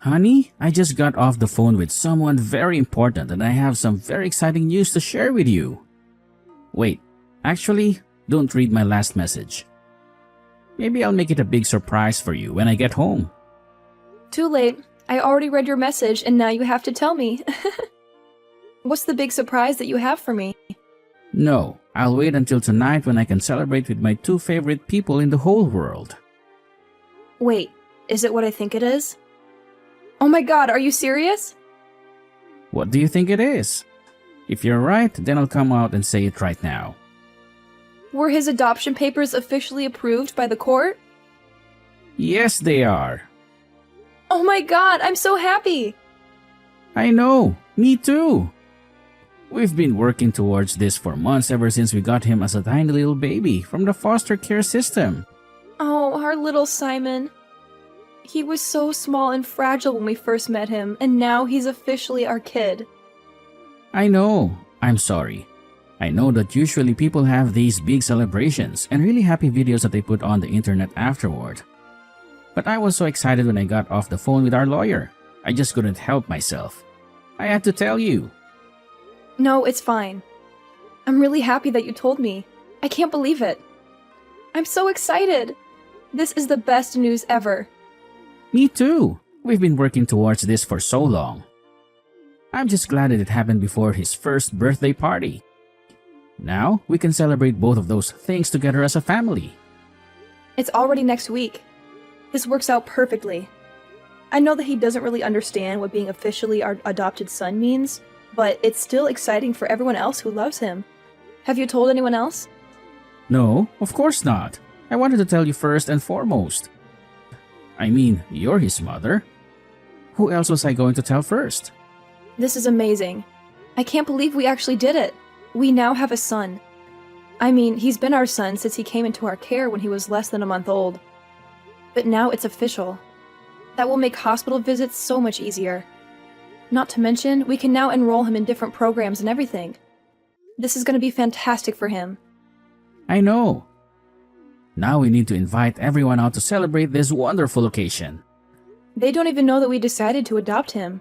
Honey, I just got off the phone with someone very important and I have some very exciting news to share with you. Wait, actually, don't read my last message. Maybe I'll make it a big surprise for you when I get home. Too late. I already read your message and now you have to tell me. What's the big surprise that you have for me? No, I'll wait until tonight when I can celebrate with my two favorite people in the whole world. Wait, is it what I think it is? Oh my god, are you serious? What do you think it is? If you're right, then I'll come out and say it right now. Were his adoption papers officially approved by the court? Yes, they are. Oh my god, I'm so happy! I know, me too. We've been working towards this for months ever since we got him as a tiny little baby from the foster care system. Oh, our little Simon. He was so small and fragile when we first met him, and now he's officially our kid. I know, I'm sorry. I know that usually people have these big celebrations and really happy videos that they put on the internet afterward. But I was so excited when I got off the phone with our lawyer. I just couldn't help myself. I had to tell you. No, it's fine. I'm really happy that you told me. I can't believe it. I'm so excited. This is the best news ever. Me too. We've been working towards this for so long. I'm just glad that it happened before his first birthday party. Now, we can celebrate both of those things together as a family. It's already next week. This works out perfectly. I know that he doesn't really understand what being officially our adopted son means, but it's still exciting for everyone else who loves him. Have you told anyone else? No, of course not. I wanted to tell you first and foremost. I mean, you're his mother. Who else was I going to tell first? This is amazing. I can't believe we actually did it. We now have a son. I mean, he's been our son since he came into our care when he was less than a month old. But now it's official. That will make hospital visits so much easier. Not to mention, we can now enroll him in different programs and everything. This is going to be fantastic for him. I know. Now we need to invite everyone out to celebrate this wonderful occasion. They don't even know that we decided to adopt him.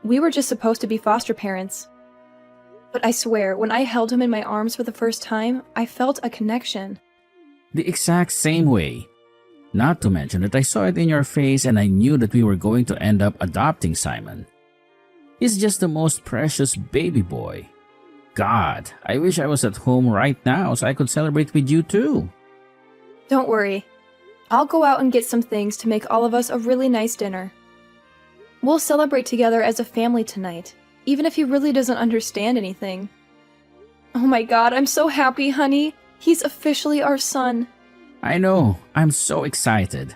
We were just supposed to be foster parents. But I swear, when I held him in my arms for the first time, I felt a connection. The exact same way. Not to mention that I saw it in your face and I knew that we were going to end up adopting Simon. He's just the most precious baby boy. God, I wish I was at home right now so I could celebrate with you too. Don't worry. I'll go out and get some things to make all of us a really nice dinner. We'll celebrate together as a family tonight, even if he really doesn't understand anything. Oh my god, I'm so happy, honey. He's officially our son. I know, I'm so excited.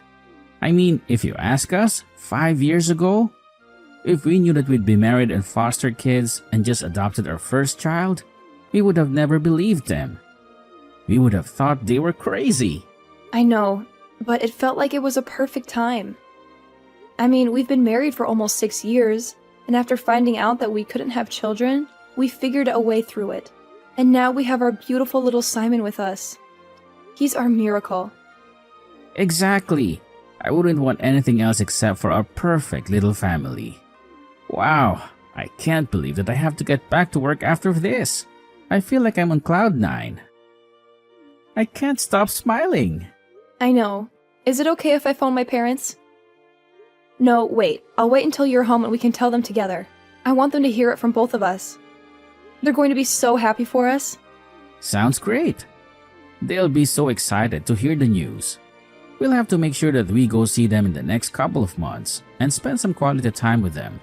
I mean, if you ask us, 5 years ago, if we knew that we'd be married and fostered kids and just adopted our first child, we would have never believed them. We would have thought they were crazy. I know, but it felt like it was a perfect time. I mean, we've been married for almost 6 years, and after finding out that we couldn't have children, we figured a way through it. And now we have our beautiful little Simon with us. He's our miracle. Exactly. I wouldn't want anything else except for our perfect little family. Wow, I can't believe that I have to get back to work after this. I feel like I'm on cloud 9. I can't stop smiling. I know. Is it okay if I phone my parents? No, wait. I'll wait until you're home and we can tell them together. I want them to hear it from both of us. They're going to be so happy for us. Sounds great. They'll be so excited to hear the news. We'll have to make sure that we go see them in the next couple of months and spend some quality time with them.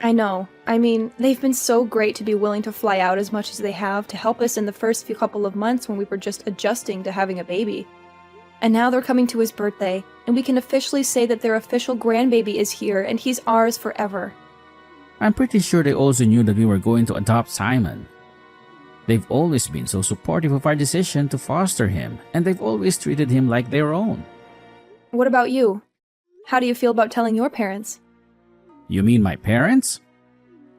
I know. I mean, they've been so great to be willing to fly out as much as they have to help us in the first few couple of months when we were just adjusting to having a baby. And now they're coming to his birthday, and we can officially say that their official grandbaby is here and he's ours forever. I'm pretty sure they also knew that we were going to adopt Simon. They've always been so supportive of our decision to foster him, and they've always treated him like their own. What about you? How do you feel about telling your parents? You mean my parents?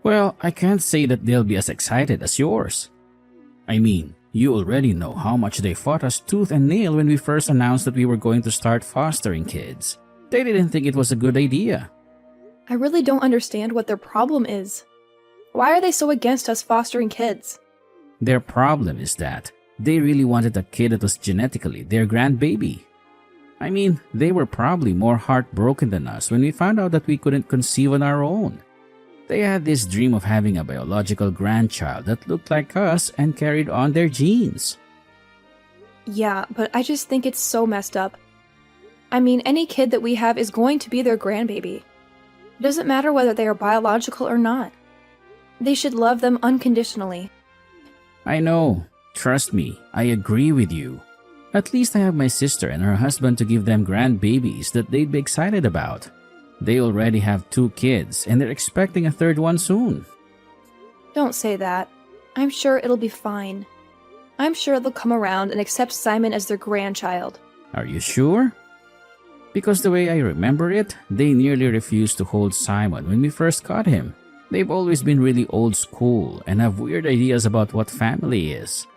Well, I can't say that they'll be as excited as yours. I mean, you already know how much they fought us tooth and nail when we first announced that we were going to start fostering kids. They didn't think it was a good idea. I really don't understand what their problem is. Why are they so against us fostering kids? Their problem is that they really wanted a kid that was genetically their grandbaby. I mean, they were probably more heartbroken than us when we found out that we couldn't conceive on our own. They had this dream of having a biological grandchild that looked like us and carried on their genes. Yeah, but I just think it's so messed up. I mean, any kid that we have is going to be their grandbaby. It doesn't matter whether they are biological or not. They should love them unconditionally. I know. Trust me, I agree with you. At least I have my sister and her husband to give them grandbabies that they'd be excited about. They already have 2 kids and they're expecting a 3rd one soon. Don't say that. I'm sure it'll be fine. I'm sure they'll come around and accept Simon as their grandchild. Are you sure? Because the way I remember it, they nearly refused to hold Simon when we first caught him. They've always been really old school and have weird ideas about what family is.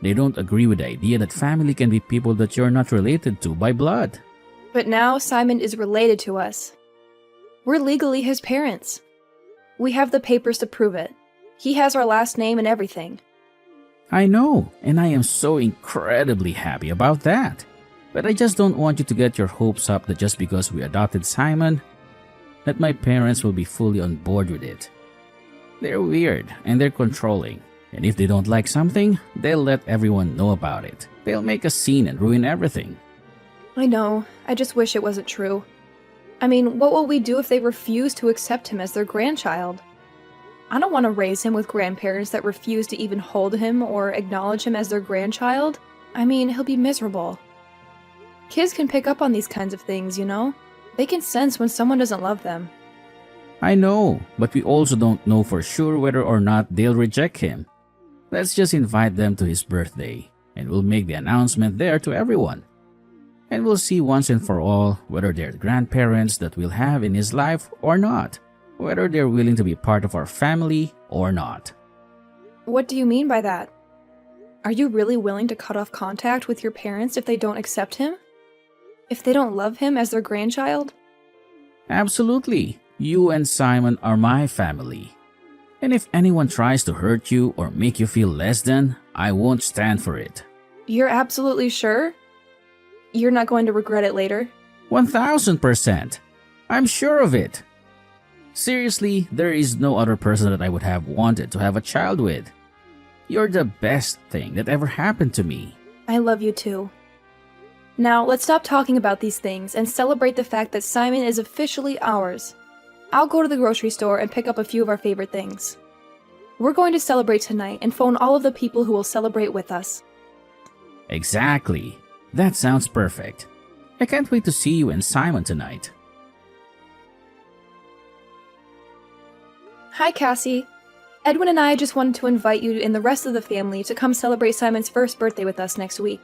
They don't agree with the idea that family can be people that you're not related to by blood. But now Simon is related to us. We're legally his parents. We have the papers to prove it. He has our last name and everything. I know, and I am so incredibly happy about that. But I just don't want you to get your hopes up that just because we adopted Simon, that my parents will be fully on board with it. They're weird and they're controlling. And if they don't like something, they'll let everyone know about it. They'll make a scene and ruin everything. I know. I just wish it wasn't true. I mean, what will we do if they refuse to accept him as their grandchild? I don't want to raise him with grandparents that refuse to even hold him or acknowledge him as their grandchild. I mean, he'll be miserable. Kids can pick up on these kinds of things, you know? They can sense when someone doesn't love them. I know, but we also don't know for sure whether or not they'll reject him. Let's just invite them to his birthday, and we'll make the announcement there to everyone. And we'll see once and for all whether they're the grandparents that we'll have in his life or not, whether they're willing to be part of our family or not. What do you mean by that? Are you really willing to cut off contact with your parents if they don't accept him? If they don't love him as their grandchild? Absolutely. You and Simon are my family. And if anyone tries to hurt you or make you feel less than, I won't stand for it. You're absolutely sure? You're not going to regret it later? 1000%. I'm sure of it. Seriously, there is no other person that I would have wanted to have a child with. You're the best thing that ever happened to me. I love you too. Now, let's stop talking about these things and celebrate the fact that Simon is officially ours. I'll go to the grocery store and pick up a few of our favorite things. We're going to celebrate tonight and phone all of the people who will celebrate with us. Exactly. That sounds perfect. I can't wait to see you and Simon tonight. Hi, Cassie. Edwin and I just wanted to invite you and the rest of the family to come celebrate Simon's first birthday with us next week.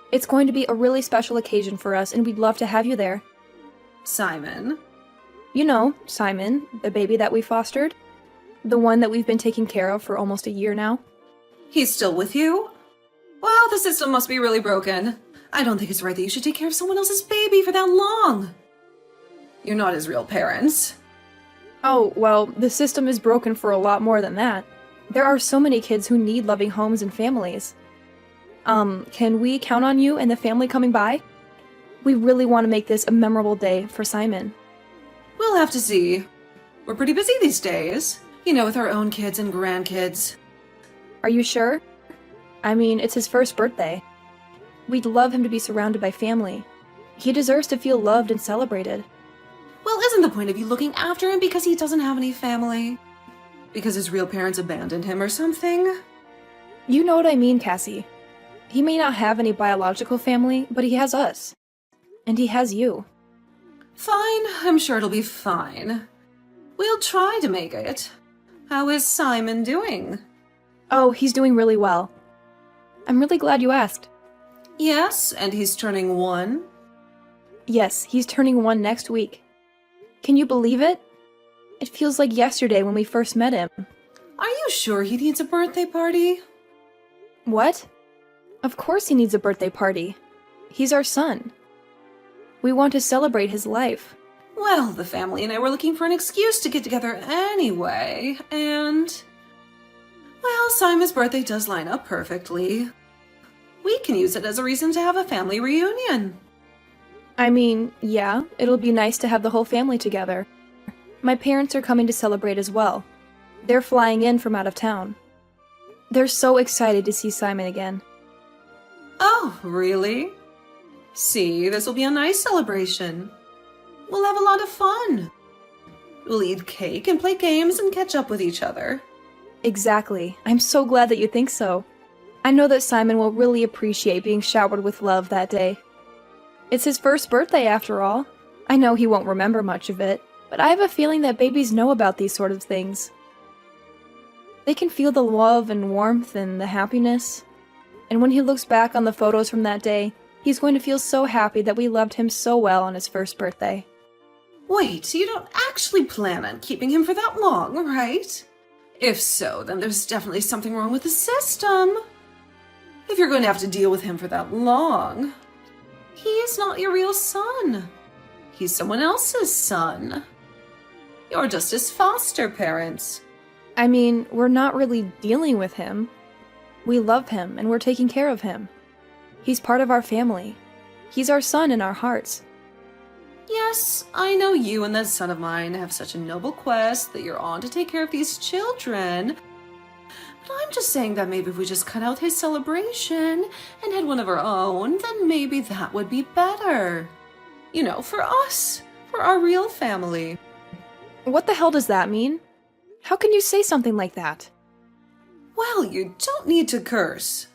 It's going to be a really special occasion for us, and we'd love to have you there. Simon? You know, Simon, the baby that we fostered. The one that we've been taking care of for almost a year now. He's still with you? Wow, the system must be really broken. I don't think it's right that you should take care of someone else's baby for that long. You're not his real parents. Oh, well, the system is broken for a lot more than that. There are so many kids who need loving homes and families. Can we count on you and the family coming by? We really want to make this a memorable day for Simon. We'll have to see. We're pretty busy these days. You know, with our own kids and grandkids. Are you sure? I mean, it's his first birthday. We'd love him to be surrounded by family. He deserves to feel loved and celebrated. Well, isn't the point of you looking after him because he doesn't have any family? Because his real parents abandoned him or something? You know what I mean, Cassie. He may not have any biological family, but he has us. And he has you. Fine, I'm sure it'll be fine. We'll try to make it. How is Simon doing? Oh, he's doing really well. I'm really glad you asked. Yes, and he's turning 1? Yes, he's turning 1 next week. Can you believe it? It feels like yesterday when we first met him. Are you sure he needs a birthday party? What? Of course he needs a birthday party. He's our son. We want to celebrate his life. Well, the family and I were looking for an excuse to get together anyway, and... Well, Simon's birthday does line up perfectly. We can use it as a reason to have a family reunion. I mean, yeah, it'll be nice to have the whole family together. My parents are coming to celebrate as well. They're flying in from out of town. They're so excited to see Simon again. Oh, really? See, this will be a nice celebration. We'll have a lot of fun. We'll eat cake and play games and catch up with each other. Exactly. I'm so glad that you think so. I know that Simon will really appreciate being showered with love that day. It's his first birthday after all. I know he won't remember much of it, but I have a feeling that babies know about these sort of things. They can feel the love and warmth and the happiness. And when he looks back on the photos from that day, he's going to feel so happy that we loved him so well on his first birthday. Wait, you don't actually plan on keeping him for that long, right? If so, then there's definitely something wrong with the system. If you're going to have to deal with him for that long, he is not your real son. He's someone else's son. You're just his foster parents. I mean, we're not really dealing with him. We love him and we're taking care of him. He's part of our family. He's our son in our hearts. Yes, I know you and that son of mine have such a noble quest that you're on to take care of these children. But I'm just saying that maybe if we just cut out his celebration and had one of our own, then maybe that would be better. You know, for us, for our real family. What the hell does that mean? How can you say something like that? Well, you don't need to curse.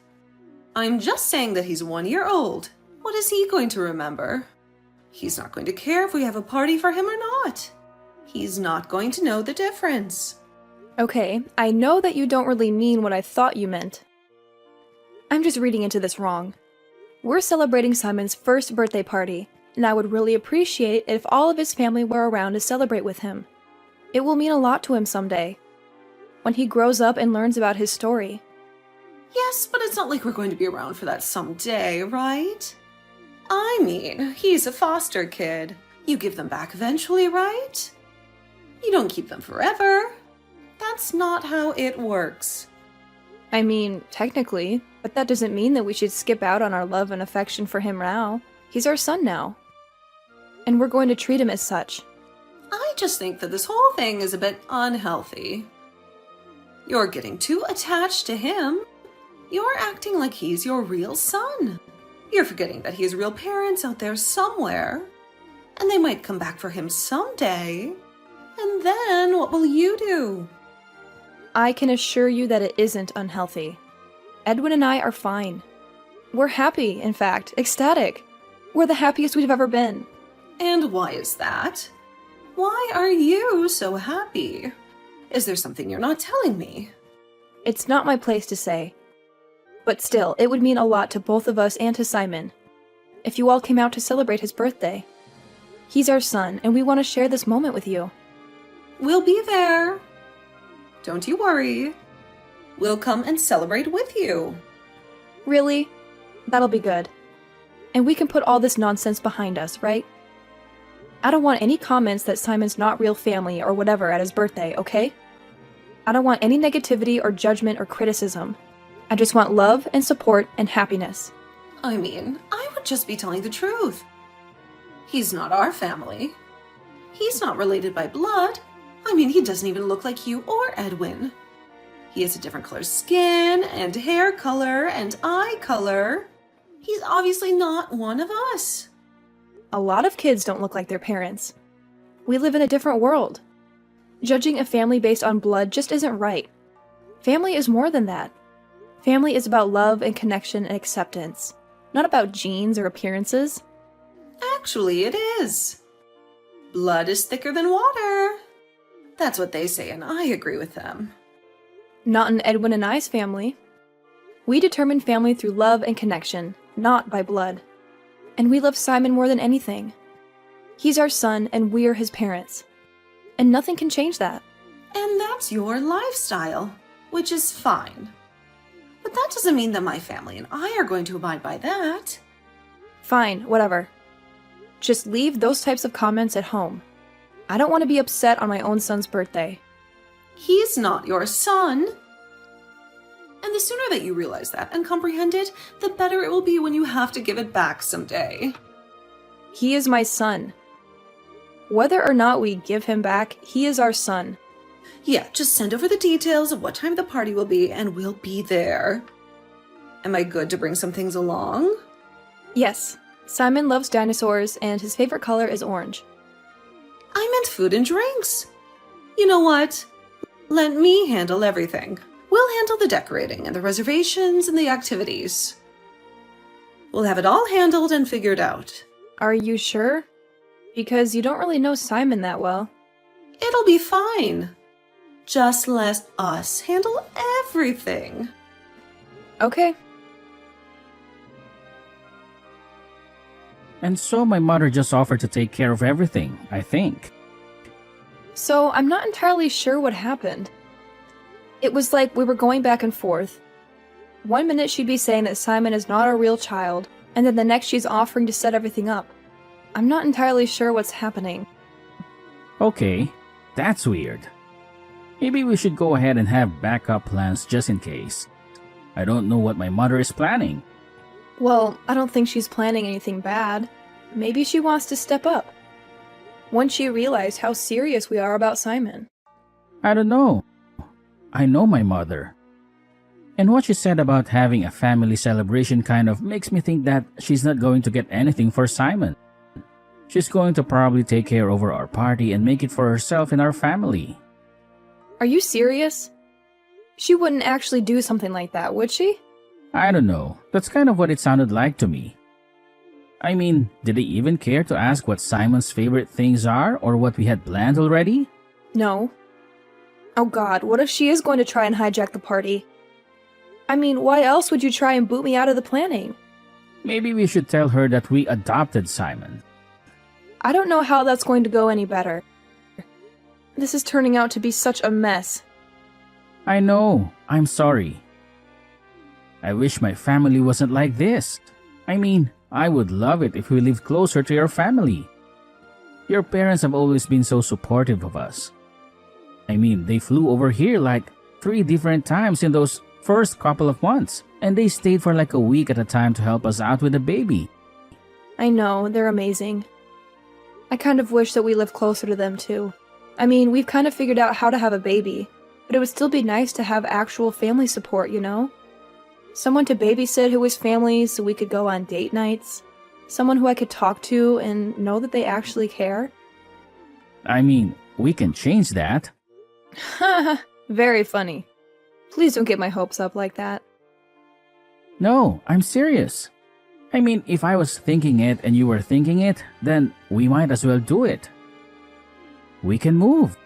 I'm just saying that he's 1 year old. What is he going to remember? He's not going to care if we have a party for him or not. He's not going to know the difference. Okay, I know that you don't really mean what I thought you meant. I'm just reading into this wrong. We're celebrating Simon's first birthday party, and I would really appreciate it if all of his family were around to celebrate with him. It will mean a lot to him someday, when he grows up and learns about his story. Yes, but it's not like we're going to be around for that someday, right? I mean, he's a foster kid. You give them back eventually, right? You don't keep them forever. That's not how it works. I mean, technically, but that doesn't mean that we should skip out on our love and affection for him now. He's our son now. And we're going to treat him as such. I just think that this whole thing is a bit unhealthy. You're getting too attached to him. You're acting like he's your real son. You're forgetting that he has real parents out there somewhere. And they might come back for him someday. And then what will you do? I can assure you that it isn't unhealthy. Edwin and I are fine. We're happy, in fact, ecstatic. We're the happiest we've ever been. And why is that? Why are you so happy? Is there something you're not telling me? It's not my place to say. But still, it would mean a lot to both of us and to Simon, if you all came out to celebrate his birthday. He's our son, and we want to share this moment with you. We'll be there. Don't you worry. We'll come and celebrate with you. Really? That'll be good. And we can put all this nonsense behind us, right? I don't want any comments that Simon's not real family or whatever at his birthday, okay? I don't want any negativity or judgment or criticism. I just want love and support and happiness. I mean, I would just be telling the truth. He's not our family. He's not related by blood. I mean, he doesn't even look like you or Edwin. He has a different color skin and hair color and eye color. He's obviously not one of us. A lot of kids don't look like their parents. We live in a different world. Judging a family based on blood just isn't right. Family is more than that. Family is about love and connection and acceptance, not about genes or appearances. Actually, it is. Blood is thicker than water. That's what they say, and I agree with them. Not in Edwin and I's family. We determine family through love and connection, not by blood. And we love Simon more than anything. He's our son, and we're his parents. And nothing can change that. And that's your lifestyle, which is fine. But that doesn't mean that my family and I are going to abide by that. Fine, whatever. Just leave those types of comments at home. I don't want to be upset on my own son's birthday. He's not your son. And the sooner that you realize that and comprehend it, the better it will be when you have to give it back someday. He is my son. Whether or not we give him back, he is our son. Yeah, just send over the details of what time the party will be and we'll be there. Am I good to bring some things along? Yes, Simon loves dinosaurs and his favorite color is orange. I meant food and drinks. You know what? Let me handle everything. We'll handle the decorating and the reservations and the activities. We'll have it all handled and figured out. Are you sure? Because you don't really know Simon that well. It'll be fine. Just let us handle everything. Okay. And so my mother just offered to take care of everything, I think. So I'm not entirely sure what happened. It was like we were going back and forth. One minute she'd be saying that Simon is not our real child, and then the next she's offering to set everything up. I'm not entirely sure what's happening. Okay, that's weird. Maybe we should go ahead and have backup plans just in case. I don't know what my mother is planning. Well, I don't think she's planning anything bad. Maybe she wants to step up. Once she realized how serious we are about Simon. I don't know. I know my mother. And what she said about having a family celebration kind of makes me think that she's not going to get anything for Simon. She's going to probably take care over our party and make it for herself and our family. Are you serious? She wouldn't actually do something like that, would she? I don't know. That's kind of what it sounded like to me. I mean, did they even care to ask what Simon's favorite things are or what we had planned already? No. Oh god, what if she is going to try and hijack the party? I mean, why else would you try and boot me out of the planning? Maybe we should tell her that we adopted Simon. I don't know how that's going to go any better. This is turning out to be such a mess. I know. I'm sorry. I wish my family wasn't like this. I mean, I would love it if we lived closer to your family. Your parents have always been so supportive of us. I mean, they flew over here like 3 different times in those first couple of months, and they stayed for like a week at a time to help us out with the baby. I know, they're amazing. I kind of wish that we lived closer to them too. I mean, we've kind of figured out how to have a baby, but it would still be nice to have actual family support, you know? Someone to babysit who was family so we could go on date nights. Someone who I could talk to and know that they actually care. I mean, we can change that. Haha, very funny. Please don't get my hopes up like that. No, I'm serious. I mean, if I was thinking it and you were thinking it, then we might as well do it. We can move.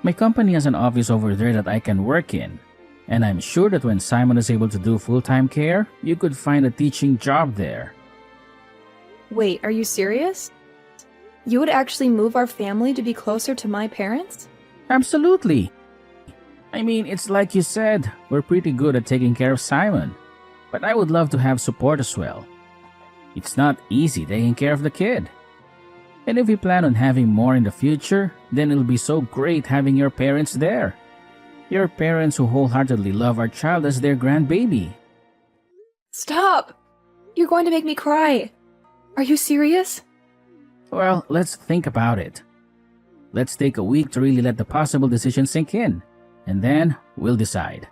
My company has an office over there that I can work in. And I'm sure that when Simon is able to do full-time care, you could find a teaching job there. Wait, are you serious? You would actually move our family to be closer to my parents? Absolutely. I mean, it's like you said, we're pretty good at taking care of Simon. But I would love to have support as well. It's not easy taking care of the kid. And if we plan on having more in the future, then it'll be so great having your parents there. Your parents who wholeheartedly love our child as their grandbaby. Stop! You're going to make me cry. Are you serious? Well, let's think about it. Let's take a week to really let the possible decision sink in, and then we'll decide.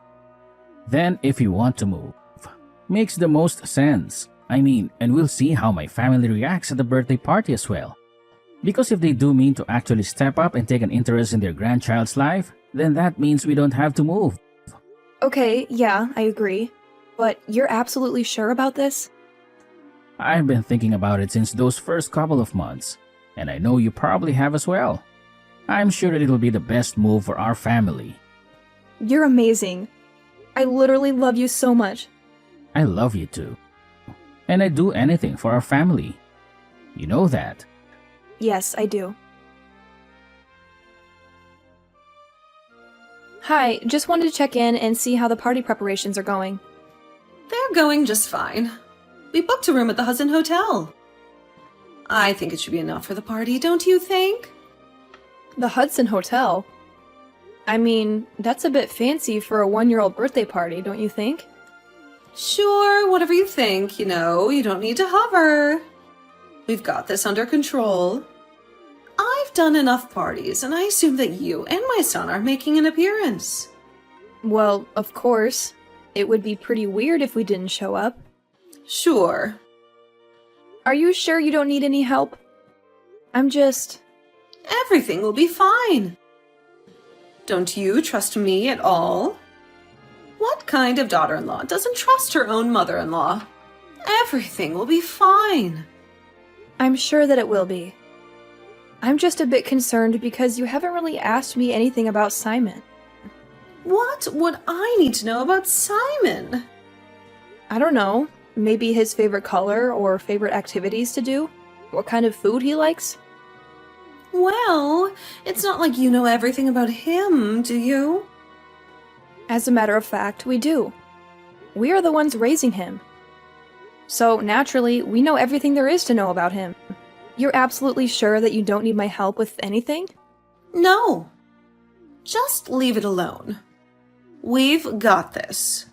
Then, if you want to move, makes the most sense. I mean, and we'll see how my family reacts at the birthday party as well. Because if they do mean to actually step up and take an interest in their grandchild's life, then that means we don't have to move. Okay, yeah, I agree. But you're absolutely sure about this? I've been thinking about it since those first couple of months, and I know you probably have as well. I'm sure that it'll be the best move for our family. You're amazing. I literally love you so much. I love you too. And I'd do anything for our family. You know that. Yes, I do. Hi, just wanted to check in and see how the party preparations are going. They're going just fine. We booked a room at the Hudson Hotel. I think it should be enough for the party, don't you think? The Hudson Hotel? I mean, that's a bit fancy for a 1-year-old birthday party, don't you think? Sure, whatever you think, you don't need to hover. We've got this under control. I've done enough parties, and I assume that you and my son are making an appearance. Well, of course. It would be pretty weird if we didn't show up. Sure. Are you sure you don't need any help? Everything will be fine. Don't you trust me at all? What kind of daughter-in-law doesn't trust her own mother-in-law? Everything will be fine. I'm sure that it will be. I'm just a bit concerned because you haven't really asked me anything about Simon. What would I need to know about Simon? I don't know. Maybe his favorite color or favorite activities to do? What kind of food he likes? Well, it's not like you know everything about him, do you? As a matter of fact, we do. We are the ones raising him. So, naturally, we know everything there is to know about him. You're absolutely sure that you don't need my help with anything? No. Just leave it alone. We've got this.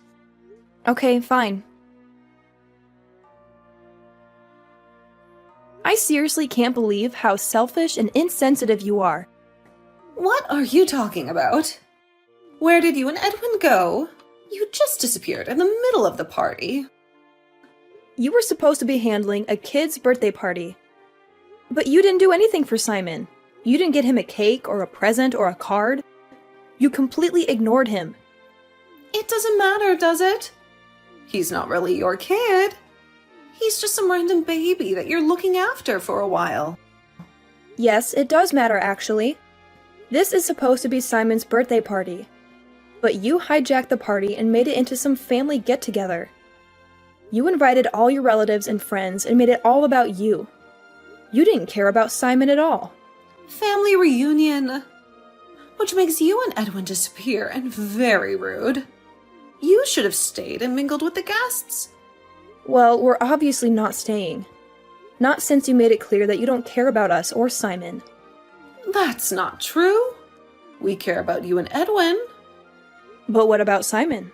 Okay, fine. I seriously can't believe how selfish and insensitive you are. What are you talking about? Where did you and Edwin go? You just disappeared in the middle of the party. You were supposed to be handling a kid's birthday party. But you didn't do anything for Simon. You didn't get him a cake or a present or a card. You completely ignored him. It doesn't matter, does it? He's not really your kid. He's just some random baby that you're looking after for a while. Yes, it does matter, actually. This is supposed to be Simon's birthday party. But you hijacked the party and made it into some family get-together. You invited all your relatives and friends and made it all about you. You didn't care about Simon at all. Family reunion. Which makes you and Edwin disappear and very rude. You should have stayed and mingled with the guests. Well, we're obviously not staying. Not since you made it clear that you don't care about us or Simon. That's not true. We care about you and Edwin. But what about Simon?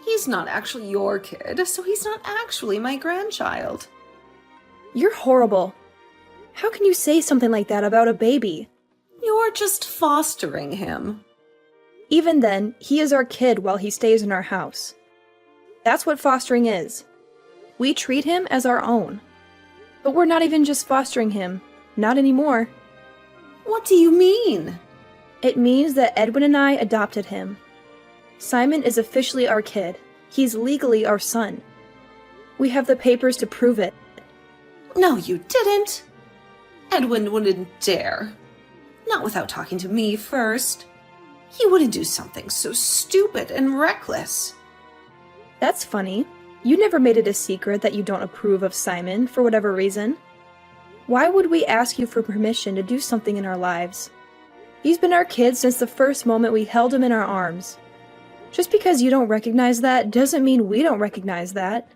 He's not actually your kid, so he's not actually my grandchild. You're horrible. How can you say something like that about a baby? You're just fostering him. Even then, he is our kid while he stays in our house. That's what fostering is. We treat him as our own. But we're not even just fostering him. Not anymore. What do you mean? It means that Edwin and I adopted him. Simon is officially our kid. He's legally our son. We have the papers to prove it. No, you didn't. Edwin wouldn't dare. Not without talking to me first. He wouldn't do something so stupid and reckless. That's funny. You never made it a secret that you don't approve of Simon for whatever reason. Why would we ask you for permission to do something in our lives? He's been our kid since the first moment we held him in our arms. Just because you don't recognize that doesn't mean we don't recognize that.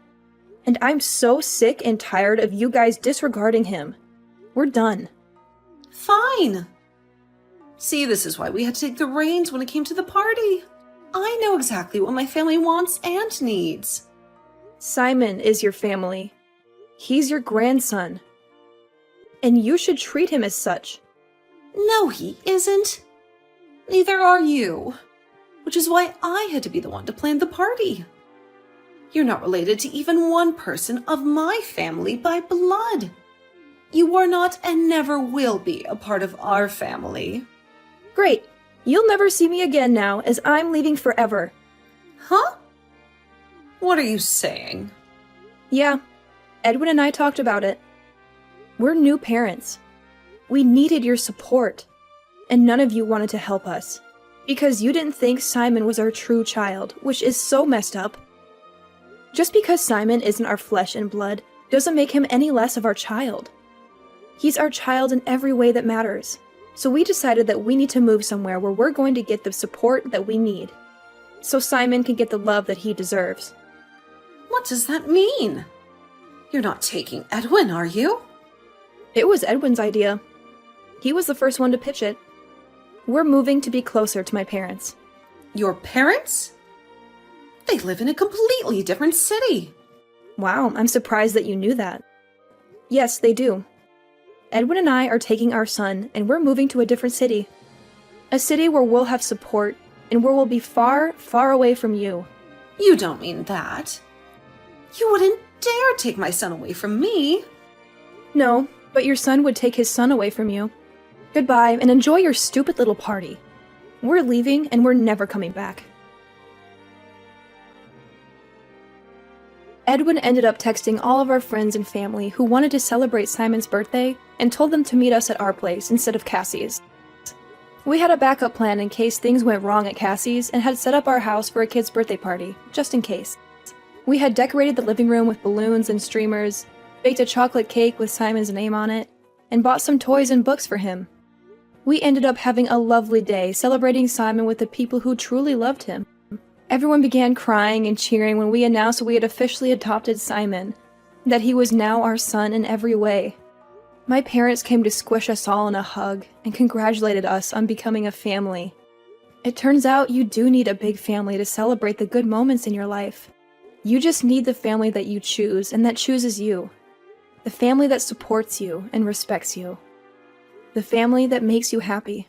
And I'm so sick and tired of you guys disregarding him. We're done. Fine. See, this is why we had to take the reins when it came to the party. I know exactly what my family wants and needs. Simon is your family. He's your grandson. And you should treat him as such. No, he isn't. Neither are you. Which is why I had to be the one to plan the party. You're not related to even one person of my family by blood. You are not and never will be a part of our family. Great. You'll never see me again now, as I'm leaving forever. Huh? What are you saying? Yeah, Edwin and I talked about it. We're new parents. We needed your support, and none of you wanted to help us. Because you didn't think Simon was our true child, which is so messed up. Just because Simon isn't our flesh and blood doesn't make him any less of our child. He's our child in every way that matters. So we decided that we need to move somewhere where we're going to get the support that we need. So Simon can get the love that he deserves. What does that mean? You're not taking Edwin, are you? It was Edwin's idea. He was the first one to pitch it. We're moving to be closer to my parents. Your parents? They live in a completely different city. Wow, I'm surprised that you knew that. Yes, they do. Edwin and I are taking our son, and we're moving to a different city. A city where we'll have support, and where we'll be far, far away from you. You don't mean that. You wouldn't dare take my son away from me. No, but your son would take his son away from you. Goodbye, and enjoy your stupid little party. We're leaving, and we're never coming back. Edwin ended up texting all of our friends and family who wanted to celebrate Simon's birthday and told them to meet us at our place instead of Cassie's. We had a backup plan in case things went wrong at Cassie's and had set up our house for a kid's birthday party, just in case. We had decorated the living room with balloons and streamers, baked a chocolate cake with Simon's name on it, and bought some toys and books for him. We ended up having a lovely day celebrating Simon with the people who truly loved him. Everyone began crying and cheering when we announced we had officially adopted Simon, that he was now our son in every way. My parents came to squish us all in a hug and congratulated us on becoming a family. It turns out you do need a big family to celebrate the good moments in your life. You just need the family that you choose and that chooses you. The family that supports you and respects you. The family that makes you happy.